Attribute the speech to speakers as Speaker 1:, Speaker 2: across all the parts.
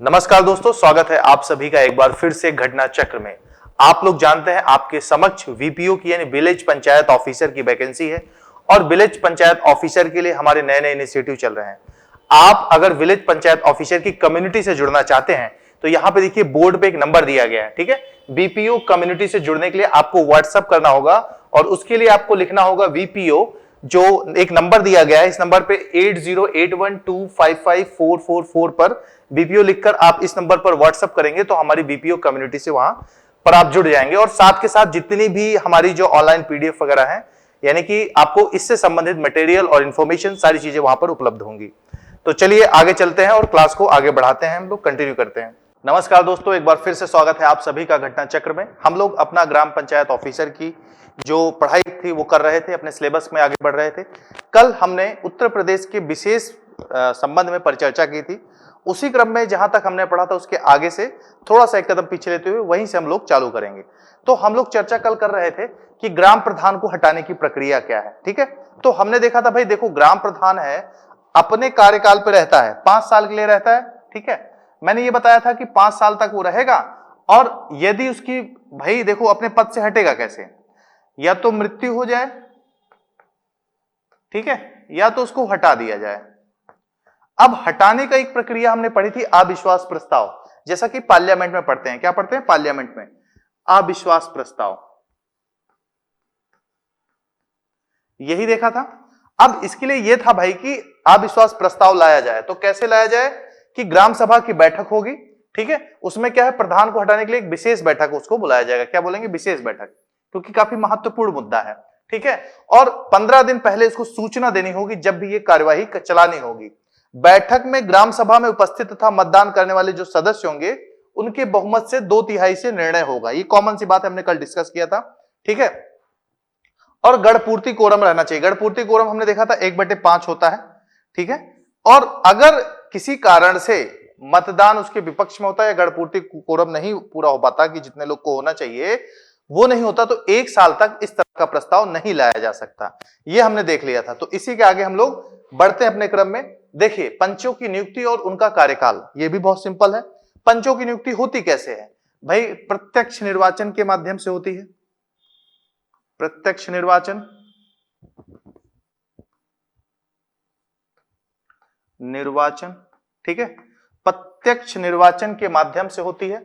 Speaker 1: नमस्कार दोस्तों, स्वागत है आप सभी का एक बार फिर से घटना चक्र में। आप लोग जानते हैं आपके समक्ष वीपीओ की यानी विलेज पंचायत ऑफिसर की वैकेंसी है और विलेज पंचायत ऑफिसर के लिए हमारे नए नए इनिशिएटिव चल रहे हैं। आप अगर विलेज पंचायत ऑफिसर की कम्युनिटी से जुड़ना चाहते हैं तो यहां पे देखिए बोर्ड पे एक नंबर दिया गया है, ठीक है। बीपीओ कम्युनिटी से जुड़ने के लिए आपको व्हाट्सएप करना होगा और उसके लिए आपको लिखना होगा वीपीओ, जो एक नंबर दिया गया है। इस नंबर पे 8081255444 पर बीपीओ लिखकर आप इस नंबर पर व्हाट्सएप करेंगे तो हमारी बीपीओ कम्युनिटी से वहां पर आप जुड़ जाएंगे। और साथ के साथ जितनी भी हमारी जो ऑनलाइन पीडीएफ वगैरह है, यानी कि आपको इससे संबंधित मटेरियल और इंफॉर्मेशन सारी चीजें वहां पर उपलब्ध होंगी। तो चलिए आगे चलते हैं और क्लास को आगे बढ़ाते हैं, हम लोग कंटिन्यू करते हैं। नमस्कार दोस्तों, एक बार फिर से स्वागत है आप सभी का घटना चक्र में। हम लोग अपना ग्राम पंचायत ऑफिसर की जो पढ़ाई थी वो कर रहे थे, अपने सिलेबस में आगे बढ़ रहे थे। कल हमने उत्तर प्रदेश के विशेष संबंध में परिचर्चा की थी। उसी क्रम में जहां तक हमने पढ़ा था उसके आगे से थोड़ा सा एक कदम पीछे लेते हुए वहीं से हम लोग चालू करेंगे। तो हम लोग चर्चा कल कर रहे थे कि ग्राम प्रधान को हटाने की प्रक्रिया क्या है, ठीक है। तो हमने देखा था भाई देखो, ग्राम प्रधान है अपने कार्यकाल पे रहता है, 5 साल के लिए रहता है, ठीक है। मैंने ये बताया था कि 5 साल तक वो रहेगा और यदि उसकी भाई देखो अपने पद से हटेगा कैसे, या तो मृत्यु हो जाए, ठीक है, या तो उसको हटा दिया जाए। अब हटाने का एक प्रक्रिया हमने पढ़ी थी, अविश्वास प्रस्ताव, जैसा कि पार्लियामेंट में पढ़ते हैं। क्या पढ़ते हैं पार्लियामेंट में? अविश्वास प्रस्ताव, यही देखा था। अब इसके लिए यह था भाई कि अविश्वास प्रस्ताव लाया जाए तो कैसे लाया जाए कि ग्राम सभा की बैठक होगी, ठीक है। उसमें क्या है, प्रधान को हटाने के लिए एक विशेष बैठक उसको बुलाया जाएगा। क्या बोलेंगे? विशेष बैठक, क्योंकि काफी महत्वपूर्ण मुद्दा है, ठीक है। और 15 दिन पहले इसको सूचना देनी होगी जब भी ये कार्यवाही चलानी होगी। बैठक में ग्राम सभा में उपस्थित तथा मतदान करने वाले जो सदस्य होंगे उनके बहुमत से 2/3 से निर्णय होगा। ये कॉमन सी बात हमने कल डिस्कस किया था, ठीक है। और गणपूर्ति कोरम रहना चाहिए। गणपूर्ति कोरम हमने देखा था 1/5 होता है, ठीक है। और अगर किसी कारण से मतदान उसके विपक्ष में होता है या गणपूर्ति कोरम नहीं पूरा हो पाता कि जितने लोग को होना चाहिए वो नहीं होता, तो 1 साल तक इस तरह का प्रस्ताव नहीं लाया जा सकता। ये हमने देख लिया था। तो इसी के आगे हम लोग बढ़ते हैं अपने क्रम में। देखिए, पंचों की नियुक्ति और उनका कार्यकाल, ये भी बहुत सिंपल है। पंचों की नियुक्ति होती कैसे है भाई? प्रत्यक्ष निर्वाचन के माध्यम से होती है। प्रत्यक्ष निर्वाचन, ठीक है, प्रत्यक्ष निर्वाचन के माध्यम से होती है।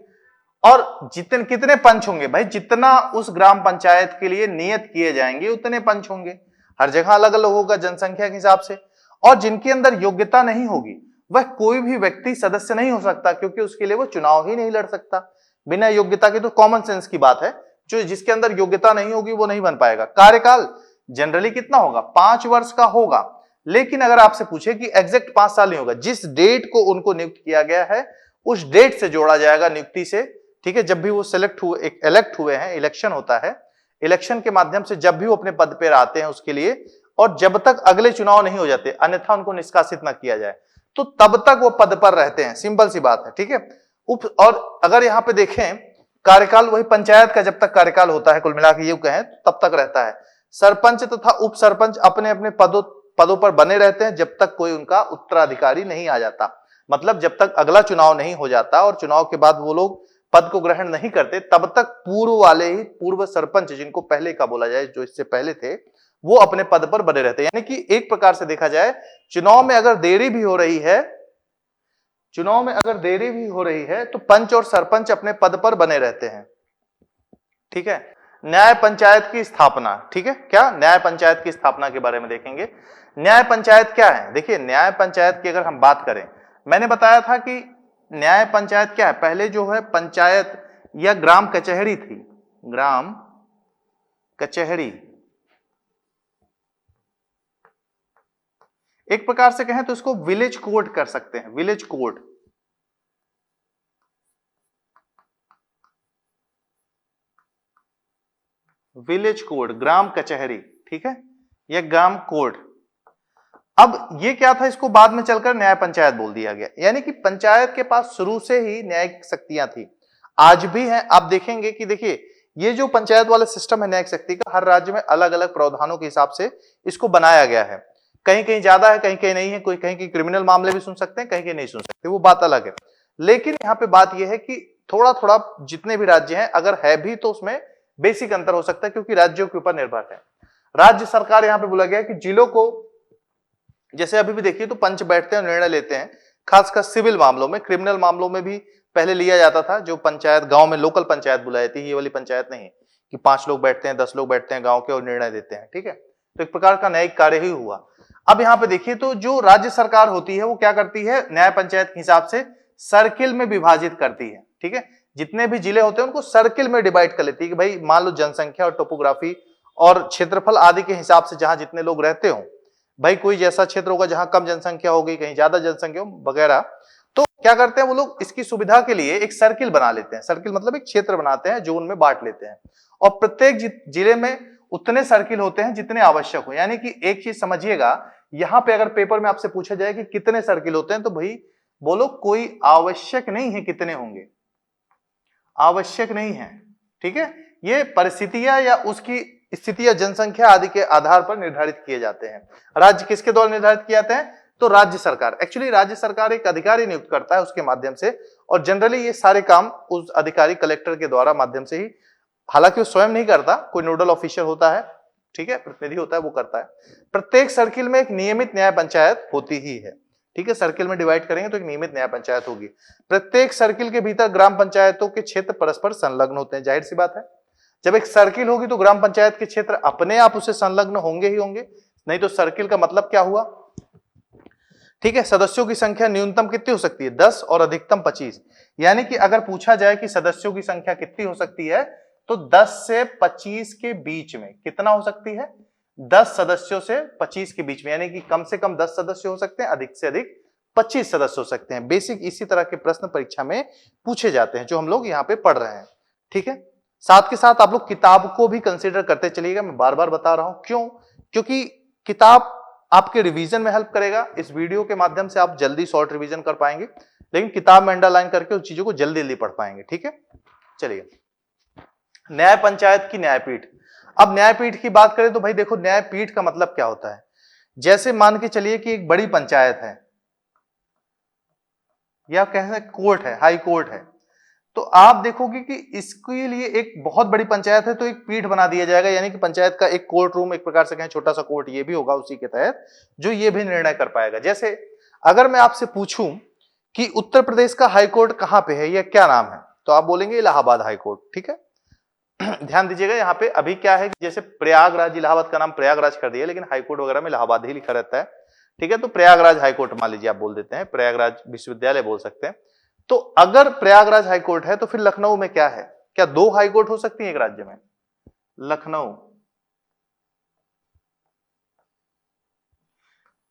Speaker 1: और कितने पंच होंगे भाई? जितना उस ग्राम पंचायत के लिए नियत किए जाएंगे उतने पंच होंगे। हर जगह अलग अलग होगा जनसंख्या के हिसाब से। और जिनके अंदर योग्यता नहीं होगी वह कोई भी व्यक्ति सदस्य नहीं हो सकता, क्योंकि उसके लिए वो चुनाव ही नहीं लड़ सकता। बिना योग्यता के, तो कॉमन सेंस की बात है, जो जिसके अंदर योग्यता नहीं होगी वो नहीं बन पाएगा। कार्यकाल जनरली कितना होगा? 5 वर्ष का होगा। लेकिन अगर आपसे पूछे कि एग्जैक्ट 5 साल नहीं होगा, जिस डेट को उनको नियुक्त किया गया है उस डेट से जोड़ा जाएगा नियुक्ति से, ठीक है। जब भी वो इलेक्ट हुए हैं, इलेक्शन होता है, इलेक्शन के माध्यम से जब भी वो अपने पद पर आते हैं उसके लिए, और जब तक अगले चुनाव नहीं हो जाते, अन्यथा उनको निष्कासित ना किया जाए, तो तब तक वो पद पर रहते हैं। सिंपल सी बात है, ठीक है। और अगर यहां पे देखें, कार्यकाल वही पंचायत का जब तक कार्यकाल होता है, कुल मिला के ये कहें तब तक रहता है। सरपंच तथा उप सरपंच अपने अपने पदों पर बने रहते हैं जब तक कोई उनका उत्तराधिकारी नहीं आ जाता। मतलब जब तक अगला चुनाव नहीं हो जाता और चुनाव के बाद वो लोग पद को ग्रहण नहीं करते, तब तक पूर्व वाले ही पूर्व सरपंच, जिनको पहले का बोला जाए, जो इससे पहले थे, वो अपने पद पर बने रहते हैं। यानी कि एक प्रकार से देखा जाए, चुनाव में अगर देरी भी हो रही है तो पंच और सरपंच अपने पद पर बने रहते हैं, ठीक है। न्याय पंचायत की स्थापना, ठीक है। क्या? न्याय पंचायत की स्थापना के बारे में देखेंगे। न्याय पंचायत क्या है? देखिए, न्याय पंचायत की अगर हम बात करें, मैंने बताया था कि न्याय पंचायत क्या है। पहले जो है पंचायत या ग्राम कचहरी थी, ग्राम कचहरी। एक प्रकार से कहें तो इसको विलेज कोर्ट कर सकते हैं, विलेज कोर्ट। विलेज कोर्ट, ग्राम कचहरी, ठीक है, या ग्राम कोर्ट। अब ये क्या था, इसको बाद में चलकर न्याय पंचायत बोल दिया गया। यानी कि पंचायत के पास शुरू से ही न्यायिक शक्तियां थी, आज भी हैं। आप देखेंगे कि देखिए, ये जो पंचायत वाला सिस्टम है न्यायिक शक्ति का, हर राज्य में अलग अलग प्रावधानों के हिसाब से इसको बनाया गया है। कहीं कहीं ज्यादा है, कहीं कहीं नहीं है। कोई कहीं कहीं क्रिमिनल मामले भी सुन सकते हैं, कहीं कहीं नहीं सुन सकते, वो बात अलग है। लेकिन यहाँ पे बात यह है कि थोड़ा थोड़ा जितने भी राज्य हैं अगर है भी तो उसमें बेसिक अंतर हो सकता है, क्योंकि राज्यों के ऊपर निर्भर है। राज्य सरकार यहां पे बोला गया है कि जिलों को, जैसे अभी भी देखिए तो पंच बैठते हैं और निर्णय लेते हैं, खासकर सिविल मामलों में। क्रिमिनल मामलों में भी पहले लिया जाता था, जो पंचायत गांव में लोकल पंचायत बुलाई जाती है, ये वाली पंचायत नहीं कि 5 लोग बैठते हैं 10 लोग बैठते हैं गांव के और निर्णय देते हैं, ठीक है। तो एक प्रकार का न्यायिक कार्य ही हुआ। अब यहाँ पे देखिए तो जो राज्य सरकार होती है वो क्या करती है, न्याय पंचायत के हिसाब से सर्किल में विभाजित करती है, ठीक है। जितने भी जिले होते हैं उनको सर्किल में डिवाइड कर लेती है कि भाई मान लो जनसंख्या और टोपोग्राफी और क्षेत्रफल आदि के हिसाब से जहां जितने लोग रहते हो, भाई कोई जैसा क्षेत्र होगा जहां कम जनसंख्या होगी, कहीं ज्यादा जनसंख्या हो वगैरह, तो क्या करते हैं वो लोग इसकी सुविधा के लिए एक सर्किल बना लेते हैं। सर्किल मतलब एक क्षेत्र बनाते हैं, जोन में बांट लेते हैं, और प्रत्येक जिले में उतने सर्किल होते हैं जितने आवश्यक हो। यानी कि एक चीज समझिएगा, यहां पे अगर पेपर में आपसे पूछा जाए कि कितने सर्किल होते हैं, तो भाई बोलो कोई आवश्यक नहीं है कितने होंगे, आवश्यक नहीं है, ठीक है। ये परिस्थितियां या उसकी स्थिति या जनसंख्या आदि के आधार पर निर्धारित किए जाते हैं। राज्य किसके द्वारा निर्धारित किए जाते हैं, तो राज्य सरकार। एक्चुअली राज्य सरकार एक अधिकारी नियुक्त करता है उसके माध्यम से, और जनरली ये सारे काम उस अधिकारी कलेक्टर के द्वारा माध्यम से ही, हालांकि वो स्वयं नहीं करता, कोई नोडल ऑफिसर होता है, ठीक है, प्रतिनिधि होता है, वो करता है। प्रत्येक सर्किल में एक नियमित न्याय पंचायत होती ही है, ठीक है। सर्किल में डिवाइड करेंगे तो एक नियमित न्याय पंचायत होगी। प्रत्येक सर्किल के भीतर ग्राम पंचायतों के क्षेत्र परस्पर संलग्न होते हैं, जाहिर सी बात है। जब एक सर्किल होगी तो ग्राम पंचायत के क्षेत्र अपने आप उससे संलग्न होंगे ही होंगे, नहीं तो सर्किल का मतलब क्या हुआ, ठीक है। सदस्यों की संख्या न्यूनतम कितनी हो सकती है, 10 और अधिकतम 25। यानी कि अगर पूछा जाए कि सदस्यों की संख्या कितनी हो सकती है, तो 10 से 25 के बीच में कितना हो सकती है, 10 सदस्यों से 25 के बीच में, यानी कि कम से कम 10 सदस्य हो सकते हैं, अधिक से अधिक 25 सदस्य हो सकते हैं। बेसिक इसी तरह के प्रश्न परीक्षा में पूछे जाते हैं जो हम लोग यहाँ पे पढ़ रहे हैं, ठीक है। साथ के साथ आप लोग किताब को भी कंसीडर करते चलिएगा, मैं बार बार बता रहा हूं, क्यों, क्योंकि किताब आपके रिवीजन में हेल्प करेगा। इस वीडियो के माध्यम से आप जल्दी शॉर्ट रिवीजन कर पाएंगे, लेकिन किताब में अंडरलाइन करके उस चीजों को जल्दी जल्दी पढ़ पाएंगे, ठीक है। चलिए, न्याय पंचायत की न्यायपीठ। अब न्यायपीठ की बात करें तो भाई देखो, न्यायपीठ का मतलब क्या होता है। जैसे मान के चलिए कि एक बड़ी पंचायत है, या कह सकते कोर्ट है, हाई कोर्ट है, तो आप देखोगे कि इसके लिए एक बहुत बड़ी पंचायत है तो एक पीठ बना दिया जाएगा, यानी कि पंचायत का एक कोर्ट रूम, एक प्रकार से कहें छोटा सा कोर्ट, ये भी होगा उसी के तहत, जो ये भी निर्णय कर पाएगा। जैसे अगर मैं आपसे पूछूं कि उत्तर प्रदेश का हाई कोर्ट कहां पे है या क्या नाम है, तो आप बोलेंगे इलाहाबाद हाई कोर्ट, ठीक है। ध्यान दीजिएगा, यहाँ पे अभी क्या है कि जैसे प्रयागराज, इलाहाबाद का नाम प्रयागराज कर दिया, लेकिन हाईकोर्ट वगैरह में इलाहाबाद ही लिखा रहता है, ठीक है। तो प्रयागराज हाईकोर्ट मान लीजिए आप बोल देते हैं, प्रयागराज विश्वविद्यालय बोल सकते हैं। तो अगर प्रयागराज हाईकोर्ट है तो फिर लखनऊ में क्या है, क्या 2 हाईकोर्ट हो सकती है एक राज्य में, लखनऊ।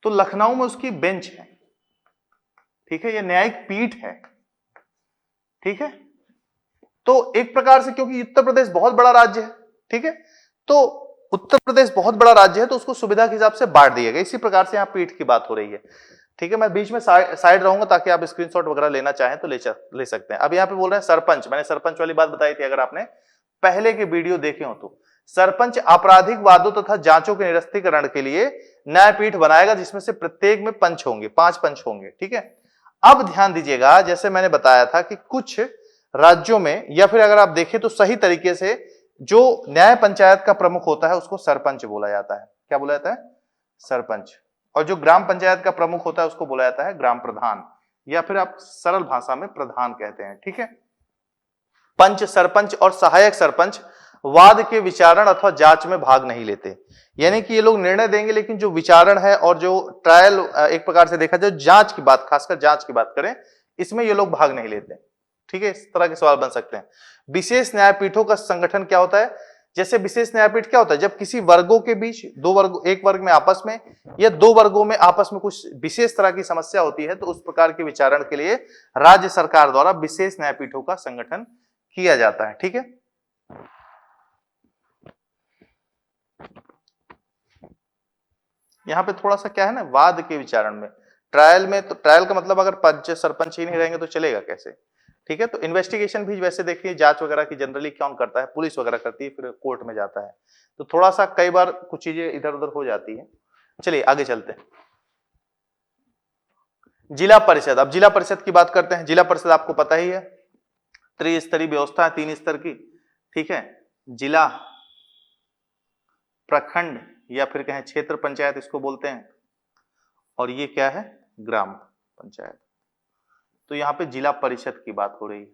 Speaker 1: तो लखनऊ में उसकी बेंच है, ठीक है, यह न्यायिक पीठ है, ठीक है। तो एक प्रकार से, क्योंकि उत्तर प्रदेश बहुत बड़ा राज्य है, ठीक है, तो उत्तर प्रदेश बहुत बड़ा राज्य है तो उसको सुविधा के हिसाब से बांट दिया गया। इसी प्रकार से यहाँ पीठ की बात हो रही है, ठीक है। मैं बीच में साइड रहूंगा ताकि आप स्क्रीनशॉट वगैरह लेना चाहें तो ले सकते हैं। अब यहाँ पे बोल रहे हैं सरपंच, मैंने सरपंच वाली बात बताई थी, अगर आपने पहले के वीडियो देखे हो तो। सरपंच आपराधिक वादों तथा जांचों के निरस्तीकरण के लिए न्यायपीठ बनाएगा, जिसमें से प्रत्येक में पंच होंगे, 5 पंच होंगे, ठीक है। अब ध्यान दीजिएगा, जैसे मैंने बताया था कि कुछ राज्यों में, या फिर अगर आप देखें तो सही तरीके से, जो न्याय पंचायत का प्रमुख होता है उसको सरपंच बोला जाता है। क्या बोला जाता है, सरपंच। और जो ग्राम पंचायत का प्रमुख होता है उसको बोला जाता है ग्राम प्रधान, या फिर आप सरल भाषा में प्रधान कहते हैं, ठीक है। पंच, सरपंच और सहायक सरपंच वाद के विचारण अथवा जांच में भाग नहीं लेते, यानी कि ये लोग निर्णय देंगे, लेकिन जो विचारण है और जो ट्रायल, एक प्रकार से देखा जाए जांच की बात, खासकर जांच की बात करें, इसमें ये लोग भाग नहीं लेते, ठीक है। इस तरह के सवाल बन सकते हैं। विशेष न्यायपीठों का संगठन क्या होता है, जैसे विशेष न्यायपीठ क्या होता है, जब किसी वर्गों के बीच, 2 वर्ग, एक वर्ग में आपस में या 2 वर्गों में आपस में कुछ विशेष तरह की समस्या होती है, तो उस प्रकार के विचारण के लिए राज्य सरकार द्वारा विशेष न्यायपीठों का संगठन किया जाता है, ठीक है। यहां पे थोड़ा सा क्या है ना, वाद के विचारण में, ट्रायल में, तो ट्रायल का मतलब अगर पंच सरपंच ही नहीं रहेंगे तो चलेगा कैसे, ठीक है। तो इन्वेस्टिगेशन भी वैसे देखिए, जांच वगैरह की जनरली कौन करता है, पुलिस वगैरह करती है, फिर कोर्ट में जाता है, तो थोड़ा सा कई बार कुछ चीजें इधर उधर हो जाती है। चलिए आगे चलते हैं। जिला परिषद, अब जिला परिषद की बात करते हैं। जिला परिषद आपको पता ही है, त्रिस्तरीय व्यवस्था है, 3 स्तर की, ठीक है। जिला, प्रखंड या फिर कहें क्षेत्र पंचायत इसको बोलते हैं, और ये क्या है, ग्राम पंचायत। तो यहां पे जिला परिषद की बात हो रही है।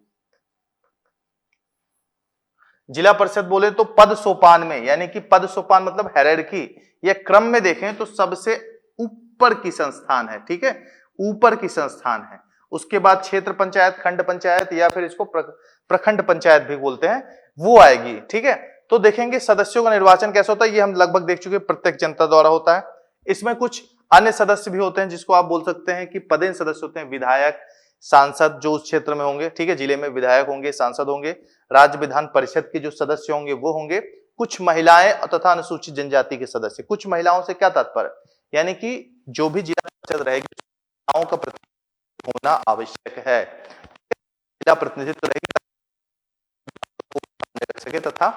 Speaker 1: जिला परिषद बोले तो पद सोपान में, यानी कि पद सोपान मतलब हायरार्की या क्रम में देखें तो सबसे ऊपर की संस्थान है, ठीक है, ऊपर की संस्थान है। उसके बाद क्षेत्र पंचायत, खंड पंचायत या फिर इसको प्रखंड पंचायत भी बोलते हैं, वो आएगी, ठीक है। तो देखेंगे सदस्यों का निर्वाचन कैसे होता है, ये हम लगभग देख चुके, प्रत्यक्ष जनता द्वारा होता है। इसमें कुछ अन्य सदस्य भी होते हैं जिसको आप बोल सकते हैं कि पदेन सदस्य होते हैं, विधायक, सांसद जो उस क्षेत्र में होंगे, ठीक है, जिले में विधायक होंगे, सांसद होंगे, राज्य विधान परिषद के जो सदस्य होंगे वो होंगे, कुछ महिलाएं तथा अनुसूचित जनजाति के सदस्य। कुछ महिलाओं से क्या तात्पर्य, यानी कि जो भी जिला परिषद रहेगी महिलाओं का प्रतिनिधित्व होना आवश्यक है, जिला प्रतिनिधित्व रहेगी रख सके, तथा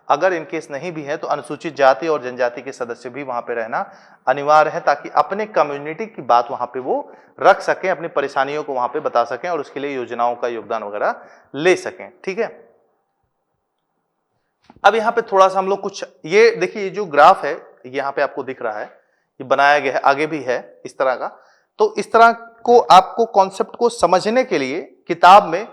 Speaker 1: अगर इनकेस नहीं भी है तो अनुसूचित जाति और जनजाति के सदस्य भी वहां पे रहना अनिवार्य है, ताकि अपने कम्युनिटी की बात वहां पे वो रख सकें, अपनी परेशानियों को वहां पे बता सकें और उसके लिए योजनाओं का योगदान वगैरह ले सकें, ठीक है। अब यहाँ पे थोड़ा सा हम लोग कुछ, ये देखिए ये जो ग्राफ है यहाँ पे आपको दिख रहा है, ये बनाया गया है, आगे भी है इस तरह का। तो इस तरह को आपको कॉन्सेप्ट को समझने के लिए किताब में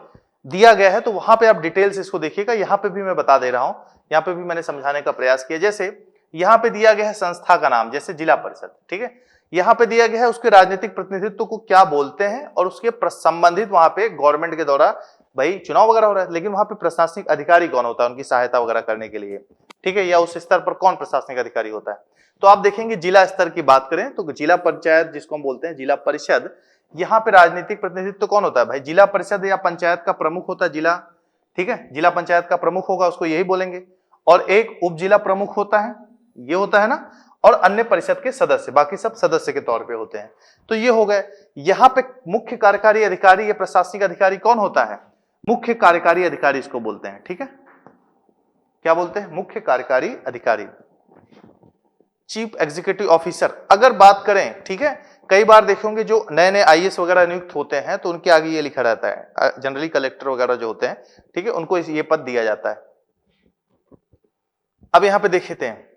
Speaker 1: दिया गया है, तो वहां पे आप डिटेल्स इसको देखिएगा। यहाँ पे भी मैं बता दे रहा हूं, यहाँ पे भी मैंने समझाने का प्रयास किया। जैसे यहाँ पे दिया गया है संस्था का नाम, जैसे जिला परिषद, ठीक है, यहाँ पे दिया गया है उसके राजनीतिक प्रतिनिधित्व को क्या बोलते हैं और उसके संबंधित वहां पे गवर्नमेंट के द्वारा भाई चुनाव वगैरह हो रहा है, लेकिन वहां पे प्रशासनिक अधिकारी कौन होता है उनकी सहायता वगैरह करने के लिए, ठीक है, या उस स्तर पर कौन प्रशासनिक अधिकारी होता है। तो आप देखेंगे जिला स्तर की बात करें तो जिला पंचायत जिसको हम बोलते हैं, जिला परिषद, यहाँ पे राजनीतिक प्रतिनिधित्व तो कौन होता है भाई, जिला परिषद या पंचायत का प्रमुख होता है जिला, ठीक है, जिला पंचायत का प्रमुख होगा उसको यही बोलेंगे, और एक उप जिला प्रमुख होता है, ये होता है ना, और अन्य परिषद के सदस्य, बाकी सब सदस्य के तौर पे होते हैं। तो ये हो गए। यहाँ पे मुख्य कार्यकारी अधिकारी या प्रशासनिक अधिकारी कौन होता है, मुख्य कार्यकारी अधिकारी इसको बोलते हैं, ठीक है, क्या बोलते हैं, मुख्य कार्यकारी अधिकारी, चीफ एग्जीक्यूटिव ऑफिसर अगर बात करें, ठीक है। कई बार देखेंगे जो नए नए आईएएस वगैरह नियुक्त होते हैं तो उनके आगे ये लिखा रहता है, जनरली कलेक्टर वगैरह जो होते हैं, ठीक है, उनको ये पद दिया जाता है। अब यहां पे देखते हैं,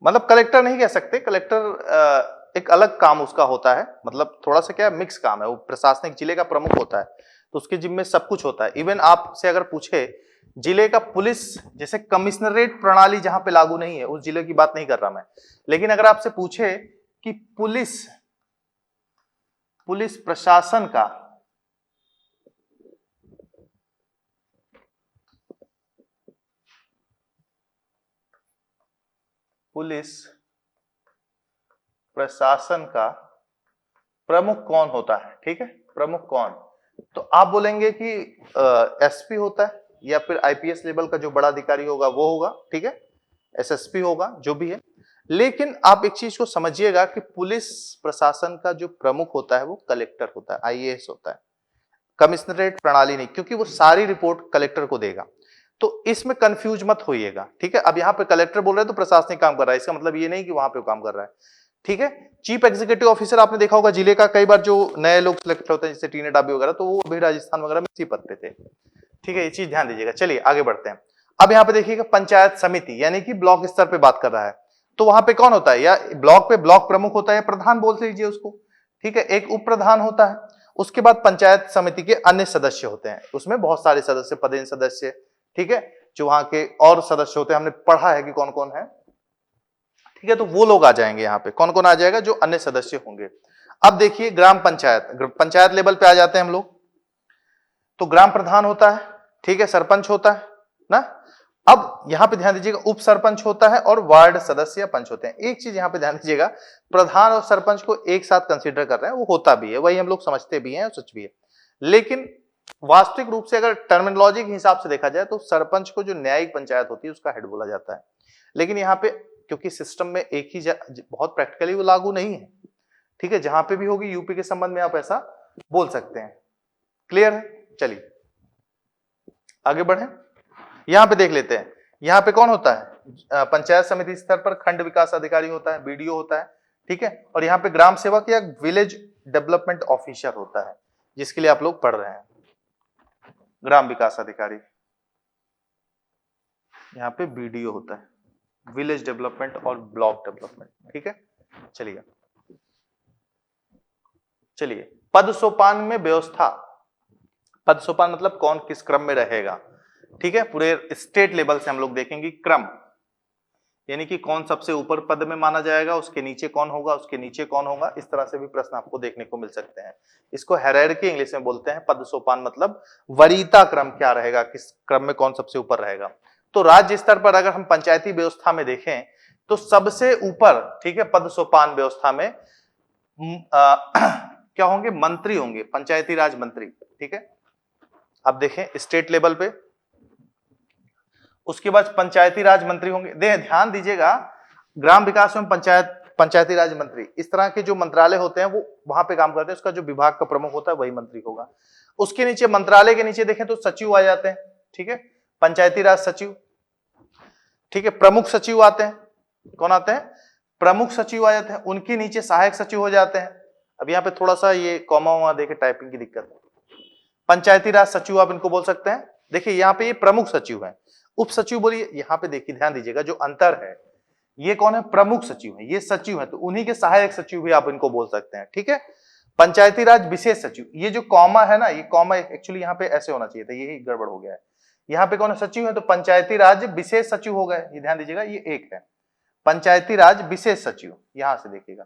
Speaker 1: मतलब कलेक्टर नहीं कह सकते, कलेक्टर एक अलग काम उसका होता है, मतलब थोड़ा सा क्या मिक्स काम है, वो प्रशासनिक जिले का प्रमुख होता है, तो उसके जिम्मे सब कुछ होता है। इवन आपसे अगर पूछे जिले का पुलिस, जैसे कमिश्नरेट प्रणाली जहां पे लागू नहीं है उस जिले की बात नहीं कर रहा मैं, लेकिन अगर आपसे पूछे कि पुलिस प्रशासन का प्रमुख कौन होता है, ठीक है, प्रमुख कौन, तो आप बोलेंगे कि एसपी होता है या फिर आईपीएस लेवल का जो बड़ा अधिकारी होगा वो होगा, ठीक है, एसएसपी होगा, जो भी है। लेकिन आप एक चीज को समझिएगा कि पुलिस प्रशासन का जो प्रमुख होता है वो कलेक्टर होता है, आईएएस होता है, कमिश्नरेट प्रणाली नहीं, क्योंकि वो सारी रिपोर्ट कलेक्टर को देगा। तो इसमें कंफ्यूज मत होइएगा, ठीक है। अब यहाँ पे कलेक्टर बोल रहे हैं तो प्रशासनिक काम कर रहा है, इसका मतलब ये नहीं कि वहां पे काम कर रहा है, ठीक है। चीफ एग्जीक्यूटिव ऑफिसर आपने देखा होगा जिले का, कई बार जो नए लोग सिलेक्ट होते हैं जैसे टीने डाबी वगैरह, तो वो अभी राजस्थान वगैरह में इसी पद पे थे, ठीक है, ये चीज ध्यान दीजिएगा। चलिए आगे बढ़ते हैं। अब यहाँ पे देखिएगा पंचायत समिति, यानी कि ब्लॉक स्तर पे बात कर रहा है, तो वहां पे कौन होता है, या ब्लॉक पे ब्लॉक प्रमुख होता है, प्रधान बोल लीजिए उसको, ठीक है, एक उप प्रधान होता है। उसके बाद पंचायत समिति के अन्य सदस्य होते हैं, उसमें बहुत सारे सदस्य, पदेन सदस्य, ठीक है, जो वहां के और सदस्य होते हैं, हमने पढ़ा है कि कौन कौन है, ठीक है, तो वो लोग आ जाएंगे यहाँ पे, कौन कौन आ जाएगा, जो अन्य सदस्य होंगे। अब देखिए ग्राम पंचायत, पंचायत लेवल पे आ जाते हैं हम लोग, तो ग्राम प्रधान होता है, ठीक है, सरपंच होता है ना। अब यहां पे ध्यान दीजिएगा उप सरपंच होता है और वार्ड सदस्य या पंच होते हैं। एक चीज यहां पे ध्यान दीजिएगा, प्रधान और सरपंच को एक साथ कंसीडर कर रहे हैं, वो होता भी है, वही हम लोग समझते भी हैं और सच भी है, लेकिन वास्तविक रूप से अगर टर्मिनोलॉजी के हिसाब से देखा जाए तो सरपंच को जो न्यायिक पंचायत होती है उसका हेड बोला जाता है। लेकिन यहाँ पे क्योंकि सिस्टम में एक ही बहुत प्रैक्टिकली वो लागू नहीं है, ठीक है, जहां पे भी होगी यूपी के संबंध में आप ऐसा बोल सकते हैं। क्लियर है, चलिए आगे बढ़े। यहां पे देख लेते हैं, यहां पे कौन होता है, पंचायत समिति स्तर पर खंड विकास अधिकारी होता है, बीडीओ होता है, ठीक है, और यहाँ पे ग्राम सेवक या विलेज डेवलपमेंट ऑफिसर होता है, जिसके लिए आप लोग पढ़ रहे हैं, ग्राम विकास अधिकारी। यहाँ पे बीडीओ होता है, विलेज डेवलपमेंट और ब्लॉक डेवलपमेंट। ठीक है, चलिए पद सोपान में व्यवस्था। पद सोपान मतलब कौन किस क्रम में रहेगा। ठीक है, पूरे स्टेट लेवल से हम लोग देखेंगे क्रम, यानी कि कौन सबसे ऊपर पद में माना जाएगा, उसके नीचे कौन होगा, उसके नीचे कौन होगा। इस तरह से भी प्रश्न आपको देखने को मिल सकते हैं। इसको हायरार्की इंग्लिश में बोलते हैं। पद सोपान मतलब वरीयता क्रम क्या रहेगा, किस क्रम में कौन सबसे ऊपर रहेगा। तो राज्य स्तर पर अगर हम पंचायती व्यवस्था में देखें तो सबसे ऊपर, ठीक है, पद सोपान व्यवस्था में क्या होंगे, मंत्री होंगे, पंचायती राज मंत्री। ठीक है, अब देखें स्टेट लेवल पे, उसके बाद पंचायती राज मंत्री होंगे। ध्यान दीजिएगा, ग्राम विकास एवं पंचायती राज मंत्री, इस तरह के जो मंत्रालय होते हैं वो वहां पे काम करते हैं, उसका जो विभाग का प्रमुख होता है वही मंत्री होगा। उसके नीचे मंत्रालय के नीचे देखें तो सचिव आ जाते हैं। ठीक है, पंचायती राज सचिव। ठीक है, प्रमुख सचिव आते हैं, कौन आते हैं, प्रमुख सचिव आ जाते हैं। उनके नीचे सहायक सचिव हो जाते हैं। अब यहाँ पे थोड़ा सा ये कॉमा वमा देखे टाइपिंग की दिक्कत है। पंचायती राज सचिव आप इनको बोल सकते हैं। देखिए यहाँ पे ये प्रमुख सचिव है, उप सचिव बोलिए। यहाँ पे देखिए, ध्यान दीजिएगा, जो अंतर है, ये कौन है, प्रमुख सचिव है, ये सचिव है, तो उन्हीं के सहायक सचिव भी आप इनको बोल सकते हैं। ठीक है, पंचायती राज विशेष सचिव, ये जो कॉमा है ना, ये कॉमा एक्चुअली यहाँ पे ऐसे होना चाहिए था, यही गड़बड़ हो गया है। यहाँ पे कौन है, सचिव है, तो पंचायती राज विशेष सचिव हो गए। ये ध्यान दीजिएगा, ये एक है पंचायती राज विशेष सचिव। यहां से देखिएगा,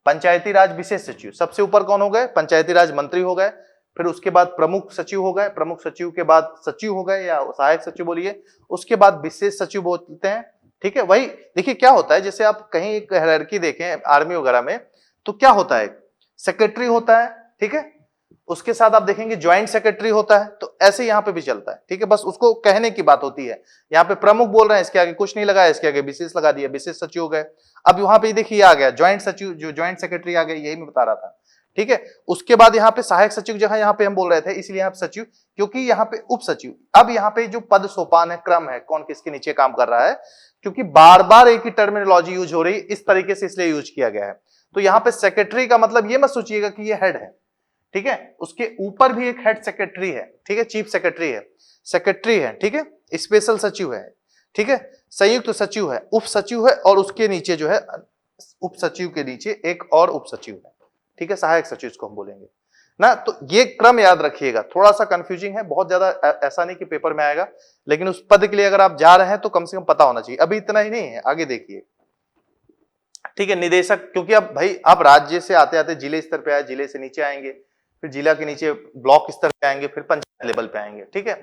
Speaker 1: पंचायती राज विशेष सचिव सबसे ऊपर कौन हो गए, पंचायती राज मंत्री हो गए। फिर उसके बाद प्रमुख सचिव हो गए, प्रमुख सचिव के बाद सचिव हो गए या सहायक सचिव बोलिए, उसके बाद विशेष सचिव बोलते हैं। ठीक है, वही देखिए क्या होता है, जैसे आप कहीं एक हायरार्की देखें आर्मी वगैरह में, तो क्या होता है, सेक्रेटरी होता है। ठीक है, उसके साथ आप देखेंगे ज्वाइंट सेक्रेटरी होता है, तो ऐसे यहाँ पे भी चलता है। ठीक है, बस उसको कहने की बात होती है। यहाँ पे प्रमुख बोल रहे हैं, इसके आगे कुछ नहीं लगाया, इसके आगे विशेष लगा दिया, विशेष सचिव हो गए। अब वहां पे देखिए आ गया ज्वाइंट सचिव, जो ज्वाइंट सेक्रेटरी आ गए, यही मैं बता रहा था। ठीक है, उसके बाद यहाँ पे सहायक सचिव, जहां यहाँ पे हम बोल रहे थे, इसलिए यहाँ पे सचिव, क्योंकि यहाँ पे उप सचिव। अब यहाँ पे जो पद सोपान है, क्रम है, कौन किसके नीचे काम कर रहा है, क्योंकि बार बार एक ही टर्मिनोलॉजी यूज हो रही है, इस तरीके से इसलिए यूज किया गया है। तो यहाँ पे सेक्रेटरी का मतलब ये मत सोचिएगा कि ये हेड है। ठीक है, उसके ऊपर भी एक हेड सेक्रेटरी है। ठीक है, चीफ सेक्रेटरी है, सेक्रेटरी है। ठीक है, स्पेशल सचिव है। ठीक है, संयुक्त सचिव है, उप सचिव है, और उसके नीचे जो है उप सचिव के नीचे एक और उप सचिव है। ठीक है, सहायक सचिव इसको हम बोलेंगे ना। तो ये क्रम याद रखिएगा, थोड़ा सा कंफ्यूजिंग है, बहुत ज्यादा ऐसा नहीं कि पेपर में आएगा, लेकिन उस पद के लिए अगर आप जा रहे हैं तो कम से कम पता होना चाहिए। अभी इतना ही नहीं है, आगे देखिए। ठीक है, निदेशक, क्योंकि अब भाई आप राज्य से आते आते जिले स्तर पे आए, जिले से नीचे आएंगे, फिर जिला के नीचे ब्लॉक स्तर पे आएंगे, फिर पंचायत लेवल पे आएंगे। ठीक है,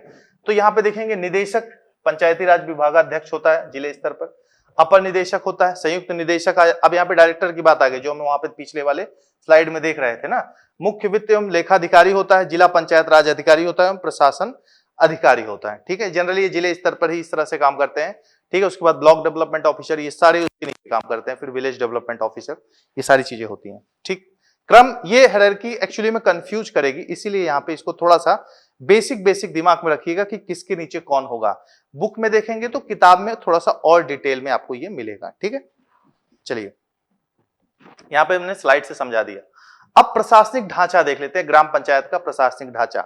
Speaker 1: तो यहाँ पे देखेंगे निदेशक पंचायती राज विभागाध्यक्ष होता है जिले स्तर पर, अपर निदेशक होता है, संयुक्त निदेशक। अब यहाँ पे डायरेक्टर की बात आ गई, जो हम वहां पे पिछले वाले स्लाइड में देख रहे थे ना। मुख्य वित्त एवं लेखाधिकारी होता है, जिला पंचायत राज अधिकारी होता है, प्रशासन अधिकारी होता है। ठीक है, जनरली ये जिले स्तर पर ही इस तरह से काम करते हैं। ठीक है, उसके बाद ब्लॉक डेवलपमेंट ऑफिसर, ये सारे उसके नीचे काम करते हैं, फिर विलेज डेवलपमेंट ऑफिसर, ये सारी चीजें होती हैं। ठीक, क्रम ये हायरार्की एक्चुअली में कंफ्यूज करेगी, इसीलिए यहाँ पे इसको थोड़ा सा बेसिक दिमाग में रखिएगा कि किसके नीचे कौन होगा। बुक में देखेंगे तो किताब में थोड़ा सा और डिटेल में आपको ये मिलेगा। ठीक है, चलिए यहाँ पे हमने स्लाइड से समझा दिया। अब प्रशासनिक ढांचा देख लेते हैं, ग्राम पंचायत का प्रशासनिक ढांचा।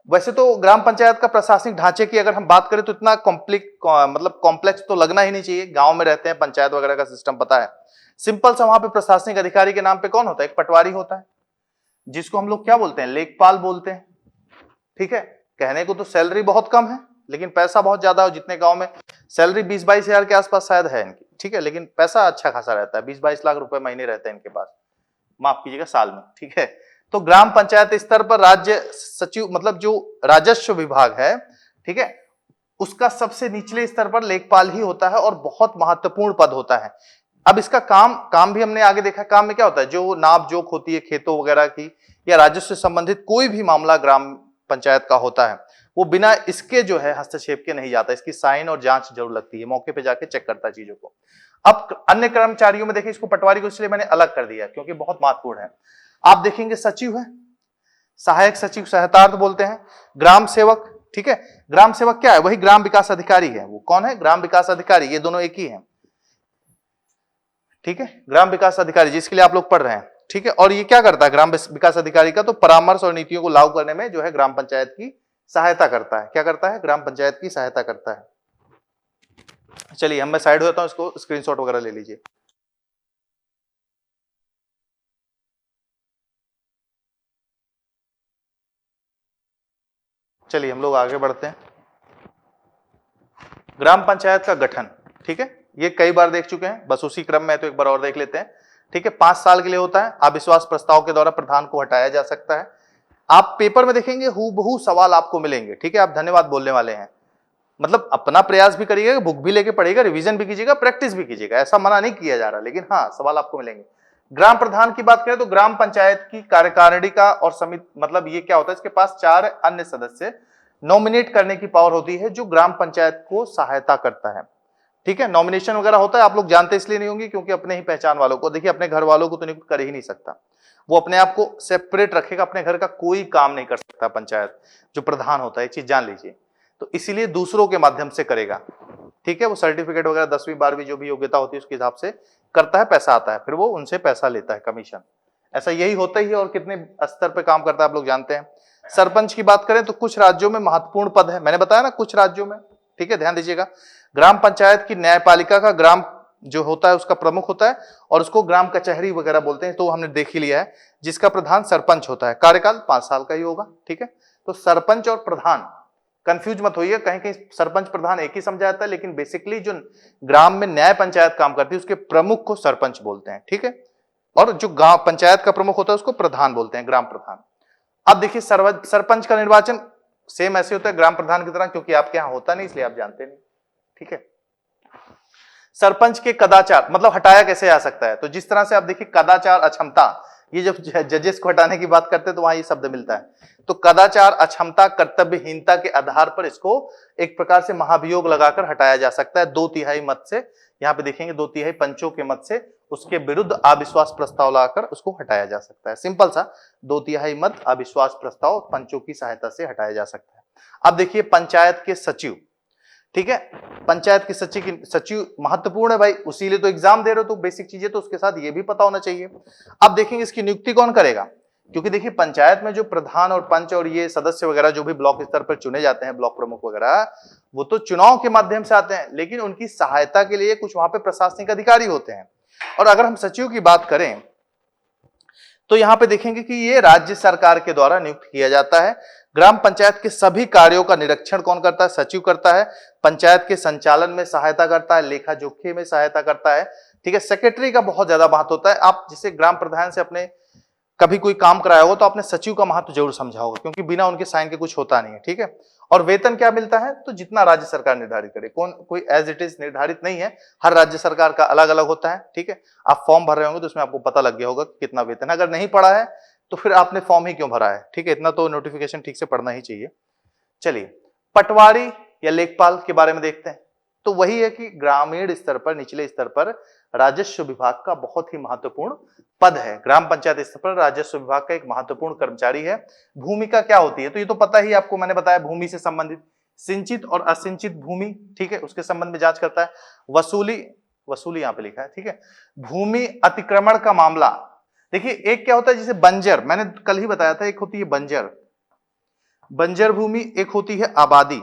Speaker 1: वैसे तो ग्राम पंचायत का प्रशासनिक ढांचे की अगर हम बात करें तो इतना कॉम्प्लेक्स तो लगना ही नहीं चाहिए। गांव में रहते हैं, पंचायत वगैरह का सिस्टम पता है। सिंपल सा, वहां पे प्रशासनिक अधिकारी के नाम पे कौन होता है, एक पटवारी होता है, जिसको हम लोग क्या बोलते हैं, लेखपाल बोलते हैं। ठीक है, कहने को तो सैलरी बहुत कम है, लेकिन पैसा बहुत ज्यादा है। जितने गांव में सैलरी 20-22 हजार के आसपास शायद है इनकी। ठीक है, लेकिन पैसा अच्छा खासा रहता है, 20-22 लाख रुपए महीने रहते हैं इनके पास, माफ कीजिएगा साल में। ठीक है, तो ग्राम पंचायत स्तर पर राज्य सचिव, मतलब जो राजस्व विभाग है, ठीक है, उसका सबसे निचले स्तर पर लेखपाल ही होता है और बहुत महत्वपूर्ण पद होता है। अब इसका काम भी हमने आगे देखा। काम में क्या होता है, जो नाप जोख होती है खेतों वगैरह की या राजस्व से संबंधित कोई भी मामला ग्राम पंचायत का होता है, वो बिना इसके जो है हस्तक्षेप के नहीं जाता। इसकी साइन और जांच जरूर लगती है, मौके पे जाके चेक करता है चीजों को। अब अन्य कर्मचारियों में देखिए, इसको पटवारी को इसलिए मैंने अलग कर दिया क्योंकि बहुत महत्वपूर्ण है। आप देखेंगे सचिव है, सहायक सचिव, सहतार्थ बोलते हैं, ग्राम सेवक। ठीक है, ग्राम सेवक क्या है, वही ग्राम विकास अधिकारी है। वो कौन है, ग्राम विकास अधिकारी, ये दोनों एक ही है। ठीक है, ग्राम विकास अधिकारी जिसके लिए आप लोग पढ़ रहे हैं। ठीक है। और ये क्या करता है ग्राम विकास अधिकारी का, तो परामर्श और नीतियों को लागू करने में जो है ग्राम पंचायत की सहायता करता है। क्या करता है? ग्राम पंचायत की सहायता करता है। चलिए हम मैं साइड हो जाता हूं, इसको स्क्रीनशॉट वगैरह ले लीजिए। चलिए हम लोग आगे बढ़ते हैं। ग्राम पंचायत का गठन, ठीक है, ये कई बार देख चुके हैं, बस उसी क्रम में तो एक बार और देख लेते हैं। ठीक है, 5 साल के लिए होता है। अविश्वास प्रस्ताव के द्वारा प्रधान को हटाया जा सकता है। आप पेपर में देखेंगे हूबहू सवाल आपको मिलेंगे। ठीक है, आप धन्यवाद बोलने वाले हैं, मतलब अपना प्रयास भी करिएगा, बुक भी लेके पढ़िएगा, रिवीजन भी कीजिएगा, प्रैक्टिस भी कीजिएगा, ऐसा मना नहीं किया जा रहा, लेकिन हाँ सवाल आपको मिलेंगे। ग्राम प्रधान की बात करें तो ग्राम पंचायत की कार्यकारिणी का और समिति, मतलब ये क्या होता है, इसके पास 4 अन्य सदस्य नॉमिनेट करने की पावर होती है जो ग्राम पंचायत को सहायता करता है। ठीक है, नॉमिनेशन वगैरह होता है, आप लोग जानते इसलिए नहीं होंगे क्योंकि अपने ही पहचान वालों को, देखिए अपने घर वालों को तो नियुक्त कर ही नहीं सकता, वो अपने आप को सेपरेट रखेगा, अपने घर का कोई काम नहीं कर सकता पंचायत, जो प्रधान होता है, ये चीज जान लीजिए। तो इसीलिए दूसरों के माध्यम से करेगा। ठीक है, वो सर्टिफिकेट वगैरह 10वीं 12वीं जो भी योग्यता होती है उसके हिसाब से करता है, पैसा आता है, फिर वो उनसे पैसा लेता है, कमीशन। ऐसा यही होता ही है, और कितने स्तर पर काम करता है आप लोग जानते हैं। सरपंच की बात करें तो कुछ राज्यों में महत्वपूर्ण पद है, मैंने बताया ना कुछ राज्यों में। ठीक है, ध्यान दीजिएगा। ग्राम पंचायत की न्यायपालिका का ग्राम जो होता है उसका प्रमुख होता है, और उसको ग्राम कचहरी वगैरह बोलते हैं, तो हमने देख ही लिया है, जिसका प्रधान सरपंच होता है। कार्यकाल 5 साल का ही होगा। ठीक है, तो सरपंच और प्रधान कंफ्यूज मत होइए, कहीं कहीं सरपंच प्रधान एक ही समझा जाता है, लेकिन बेसिकली जो ग्राम में न्याय पंचायत काम करती है उसके प्रमुख को सरपंच बोलते हैं। ठीक है, और जो गांव पंचायत का प्रमुख होता है उसको प्रधान बोलते हैं, ग्राम प्रधान। अब देखिए सरपंच का निर्वाचन सेम ऐसे होता है ग्राम प्रधान की तरह, क्योंकि आपके यहां होता नहीं इसलिए आप जानते नहीं। ठीक है, सरपंच के कदाचार, मतलब हटाया कैसे जा सकता है, तो जिस तरह से आप देखिए कदाचार अक्षमता, ये जब जजेस को हटाने की बात करते हैं तो वहां ये शब्द मिलता है। तो कदाचार अक्षमता कर्तव्यहीनता के आधार पर इसको एक प्रकार से महाभियोग लगाकर हटाया जा सकता है 2/3 मत से। यहाँ पे देखेंगे 2/3 पंचों के मत से उसके विरुद्ध अविश्वास प्रस्ताव लगाकर उसको हटाया जा सकता है। सिंपल सा 2/3 मत अविश्वास प्रस्ताव पंचों की सहायता से हटाया जा सकता है। अब देखिए पंचायत के सचिव, ठीक है, पंचायत के सचिव महत्वपूर्ण है भाई, उसीलिए तो एग्जाम दे रहे हो, तो बेसिक चीजें तो उसके साथ ये भी पता होना चाहिए। अब देखेंगे इसकी नियुक्ति कौन करेगा, क्योंकि देखिए पंचायत में जो प्रधान और पंच और ये सदस्य वगैरह जो भी ब्लॉक स्तर पर चुने जाते हैं, ब्लॉक प्रमुख वगैरह, वो तो चुनाव के माध्यम से आते हैं, लेकिन उनकी सहायता के लिए कुछ वहां पे प्रशासनिक अधिकारी होते हैं। और अगर हम सचिव की बात करें तो यहां पे देखेंगे कि ये राज्य सरकार के द्वारा नियुक्त किया जाता है। ग्राम पंचायत के सभी कार्यों का निरीक्षण कौन करता है, सचिव करता है। पंचायत के संचालन में सहायता करता है, लेखा जोखे में सहायता करता है। ठीक है, सेक्रेटरी का बहुत ज्यादा महत्व होता है। आप जिसे ग्राम प्रधान से अपने कभी कोई काम कराया हो तो आपने सचिव का महत्व जरूर समझा होगा, क्योंकि बिना उनके साइन के कुछ होता नहीं है। ठीक है, और वेतन क्या मिलता है, तो जितना राज्य सरकार निर्धारित करे, कोई एज इट इज निर्धारित नहीं है, हर राज्य सरकार का अलग अलग होता है। ठीक है, आप फॉर्म भर रहे होंगे तो उसमें आपको पता लग गया होगा कि कितना वेतन है। अगर नहीं पढ़ा है तो फिर आपने फॉर्म ही क्यों भरा है। ठीक है, इतना तो नोटिफिकेशन ठीक से पढ़ना ही चाहिए। चलिए पटवारी या लेखपाल के बारे में देखते हैं। तो वही है कि ग्रामीण स्तर पर, निचले स्तर पर राजस्व विभाग का बहुत ही महत्वपूर्ण पद है। ग्राम पंचायत स्तर पर राजस्व विभाग का एक महत्वपूर्ण कर्मचारी है। भूमिका क्या होती है, तो ये तो पता ही आपको, मैंने बताया भूमि से संबंधित सिंचित और असिंचित भूमि, ठीक है, उसके संबंध में जांच करता है। वसूली यहां पे लिखा है। ठीक है, भूमि अतिक्रमण का मामला, देखिए एक क्या होता है जैसे बंजर, मैंने कल ही बताया था, एक होती है बंजर भूमि, एक होती है आबादी।